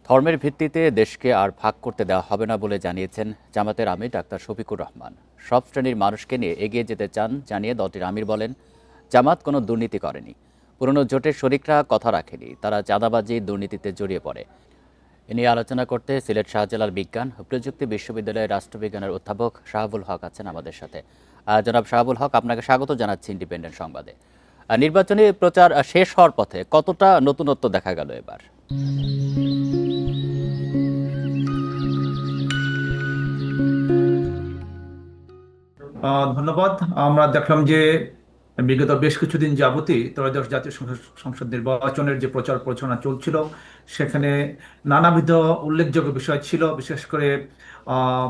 ধর্মের ভিত্তিতে দেশকে আর ভাগ করতে দেওয়া হবে না বলে জানিয়েছেন জামাতের আমির ডাক্তার শফিকুর রহমান। সব শ্রেণীর মানুষকে নিয়ে এগিয়ে যেতে চান জানিয়ে দলটির আমির বলেন, জামাত কোনো দুর্নীতি করেনি, পুরনো জোটের শরিকরা কথা রাখেনি, তারা চাঁদাবাজি দুর্নীতিতে জড়িয়ে পড়ে। এ নিয়ে আলোচনা করতে সিলেট শাহজালাল বিজ্ঞান ও প্রযুক্তি বিশ্ববিদ্যালয়ের রাষ্ট্রবিজ্ঞানের অধ্যাপক শাহাবুল হক আছেন আমাদের সাথে। জনাব শাহাবুল হক, আপনাকে স্বাগত জানাচ্ছি ইন্ডিপেন্ডেন্ট সংবাদে। নির্বাচনী প্রচার শেষ হওয়ার পথে কতটা নতুনত্ব দেখা গেল এবার? ধন্যবাদ। আমরা দেখলাম যে বিগত বেশ কিছুদিন যাবতই ত্রয়োদশ জাতীয় সংসদ নির্বাচনের যে প্রচার প্রচারণা চলছিল, সেখানে নানাবিধ উল্লেখযোগ্য বিষয় ছিল। বিশেষ করে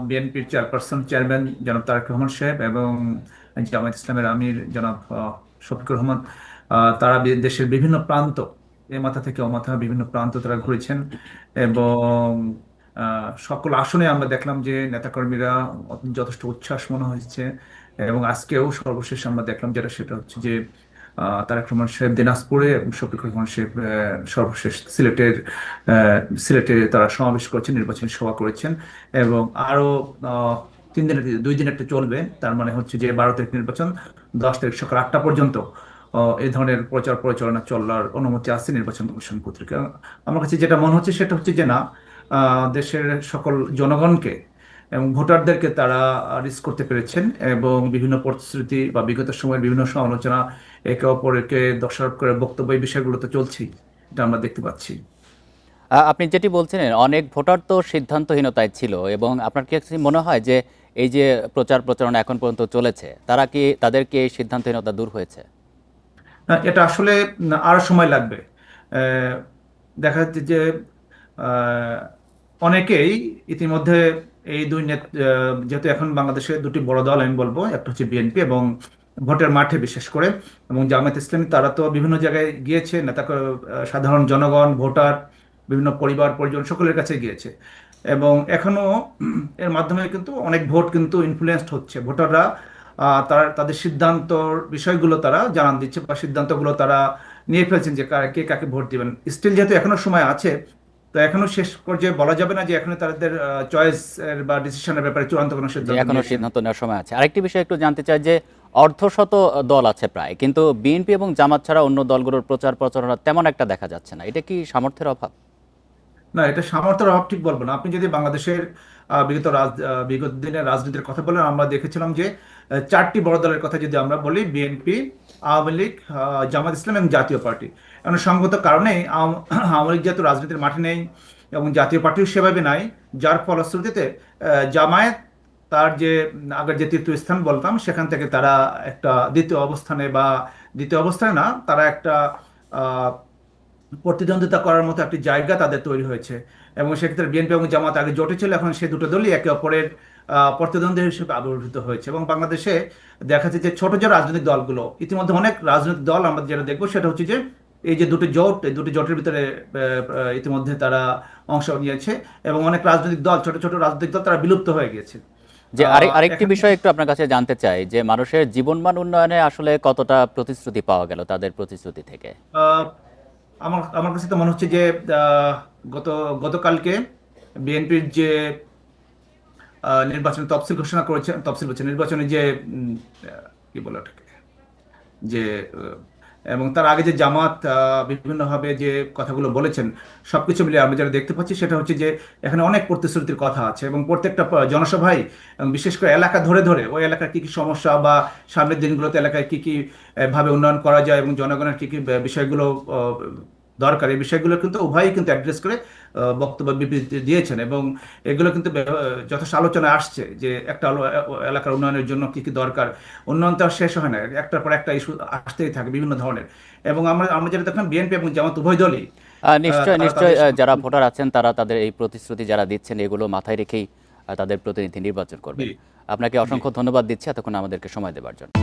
বিএনপির চেয়ারম্যান জনাব তারেক রহমান সাহেব এবং জামায়াত ইসলামের আমির জনাব শফিকুর রহমান, তারা দেশের বিভিন্ন প্রান্ত, এ মাথা থেকে ও মাথা বিভিন্ন প্রান্ত তারা ঘুরেছেন এবং সকল আসনে আমরা দেখলাম যে নেতাকর্মীরা যথেষ্ট উচ্ছ্বাস মনে হয়েছে। এবং আজকেও সর্বশেষ আমরা দেখলাম সেটা হচ্ছে যে তারেক রহমান সাহেব দিনাজপুরে এবং শফিকুর রহমান সাহেব সর্বশেষ সিলেটে তারা সমাবেশ করেছেন, নির্বাচনী সভা করেছেন। এবং আরো 3 দিনের 2 দিন একটা চলবে। তার মানে হচ্ছে যে 12 তারিখ নির্বাচন, 10 তারিখ সকাল 8টা পর্যন্ত এই ধরনের প্রচার প্রচারণা চলার অনুমতি আছে নির্বাচন কমিশন কর্তৃক। আমার কাছে যেটা মনে হচ্ছে সেটা হচ্ছে যে না, দেশের সকল জনগণকে এবং ভোটারদেরকে তারা রিচ করতে পেরেছেন এবং বিভিন্ন প্রতিশ্রুতি বা বিগত সময়ের বিভিন্ন সমালোচনা, একে অপরকে দোষারোপ করে বক্তব্য, এই বিষয়গুলো তো চলছেই, এটা আমরা দেখতে পাচ্ছি। আপনি যেটি বলছিলেন, অনেক ভোটার তো সিদ্ধান্তহীনতায় ছিল, এবং আপনার কি মনে হয় যে এই যে প্রচার প্রচারণা এখন পর্যন্ত চলেছে, তাদের কি এই সিদ্ধান্তহীনতা দূর হয়েছে? এটা আসলে আরো সময় লাগবে। আহ, দেখা যাচ্ছে যে আহ, অনেকেই ইতিমধ্যে এই যেহেতু এখন বাংলাদেশে দুটি বড় দল আমি বলবো, একটা হচ্ছে বিএনপি এবং ভোটের মাঠে বিশেষ করে, এবং জামায়াত ইসলামী, তারা তো বিভিন্ন জায়গায় গিয়েছে, সাধারণ জনগণ, ভোটার, বিভিন্ন পরিবার পরিজন সকলের কাছে গিয়েছে। এবং এখনো এর মাধ্যমে কিন্তু অনেক ভোট কিন্তু ইনফ্লুয়েসড হচ্ছে। ভোটাররা তারা তাদের সিদ্ধান্তর বিষয়গুলো তারা জানান দিচ্ছে বা সিদ্ধান্তগুলো তারা নিয়ে ফেলছেন যে কে কাকে ভোট দিবেন। স্টিল যেহেতু এখনো সময় আছে, তো এখনো শেষ পর্যায়ে বলা যাবে না যে এখনো তাদের চয়েস এর বা ডিসিশনের ব্যাপারে চূড়ান্ত কোনো যে সিদ্ধান্ত এখনো নিয়েছেন। সিদ্ধান্ত নেওয়ার সময় আছে। আরেকটি বিষয় একটু জানতে চাই যে অর্ধশত দল আছে প্রায়, কিন্তু বিএনপি এবং জামাত ছাড়া অন্য দলগুলোর প্রচার প্রচারণা তেমন একটা দেখা যাচ্ছে না। এটা কি সামর্থ্যের অভাব? না, এটা সামর্থ্যের অভাব ঠিক বলবো না। আপনি যদি বাংলাদেশের বিগত দিনের রাজনীতির কথা বলেন, আমরা দেখেছিলাম যে 4টি বড় দলের কথা যদি আমরা বলি, বিএনপি, আওয়ামী লীগ, জামাত ইসলাম এবং জাতীয় পার্টি। এখন সঙ্গত কারণে আওয়ামী লীগ যেহেতু রাজনীতির মাঠে নেই এবং জাতীয় পার্টিও সেভাবে নাই, যার ফলশ্রুতিতে জামায়াত তার যে আগের যে তৃতীয় স্থান বলতাম, সেখান থেকে তারা একটা দ্বিতীয় অবস্থানে না, তারা একটা প্রতিদ্বন্দ্বিতা করার মতো একটি জায়গা তাদের তৈরি হয়েছে। এবং সেক্ষেত্রে বিএনপি এবং জামাত আগে জোটে ছিল, এখন সে দুটো দলই একে অপরের প্রতিদ্বন্দ্বী হিসেবে আবির্ভূত হয়েছে। এবং বাংলাদেশে দেখা যাচ্ছে যে ছোট যে রাজনৈতিক দলগুলো, ইতিমধ্যে অনেক রাজনৈতিক দল আমরা যেটা দেখবো সেটা হচ্ছে যে এই যে এই দুটি জোটের ভিতরে ইতিমধ্যে তারা অংশ নিয়েছে এবং অনেক রাজনৈতিক দল, ছোট ছোট রাজনৈতিক দল, তারা বিলুপ্ত হয়ে গিয়েছে। যে আরেকটি এখানে বিষয় একটু আপনার কাছে জানতে চাই যে মানুষের জীবনমান উন্নয়নে আসলে কতটা প্রতিশ্রুতি পাওয়া গেল তাদের প্রতিশ্রুতি থেকে? আহ, আমার আমার কাছে তো মনে হচ্ছে যে আহ, গত গতকালকে বিএনপির যে নির্বাচনের তফসিল ঘোষণা করেছেন, তফসিল হচ্ছে নির্বাচনে যে কি বলে ওটাকে, যে এবং তার আগে যে জামাত বিভিন্নভাবে যে কথাগুলো বলেছেন, সবকিছু মিলিয়ে আমরা যেটা দেখতে পাচ্ছি সেটা হচ্ছে যে এখানে অনেক প্রতিশ্রুতির কথা আছে এবং প্রত্যেকটা জনসভায় এবং বিশেষ করে এলাকা ধরে ধরে ওই এলাকার কি কি সমস্যা বা সামনের দিনগুলোতে এলাকায় কি কি ভাবে উন্নয়ন করা যায় এবং জনগণের কি কি বিষয়গুলো দরকার, এই বিষয়গুলো কিন্তু উভয়ই কিন্তু অ্যাড্রেস করে বক্তব্য বিবৃতি দিয়েছেন। এবং এগুলো কিন্তু যথেষ্ট আলোচনায় আসছে যে একটা এলাকার উন্নয়নের জন্য কি কি দরকার। উন্নয়ন তো আর শেষ হয় না, একটার পর একটা ইস্যু আসতেই থাকে বিভিন্ন ধরনের। এবং আমরা আমরা যেটা দেখলাম, বিএনপি এবং জামাত উভয় দলই নিশ্চয় তারা নিশ্চয়, তাদের যারা ভোটার আছেন তারা তাদের এই প্রতিশ্রুতি যারা দিচ্ছেন এগুলো মাথায় রেখেই তাদের প্রতিনিধি নির্বাচন জি করবেন। আপনাকে জি অসংখ্য ধন্যবাদ দিচ্ছি এতক্ষণ আমাদেরকে সময় দেওয়ার জন্য।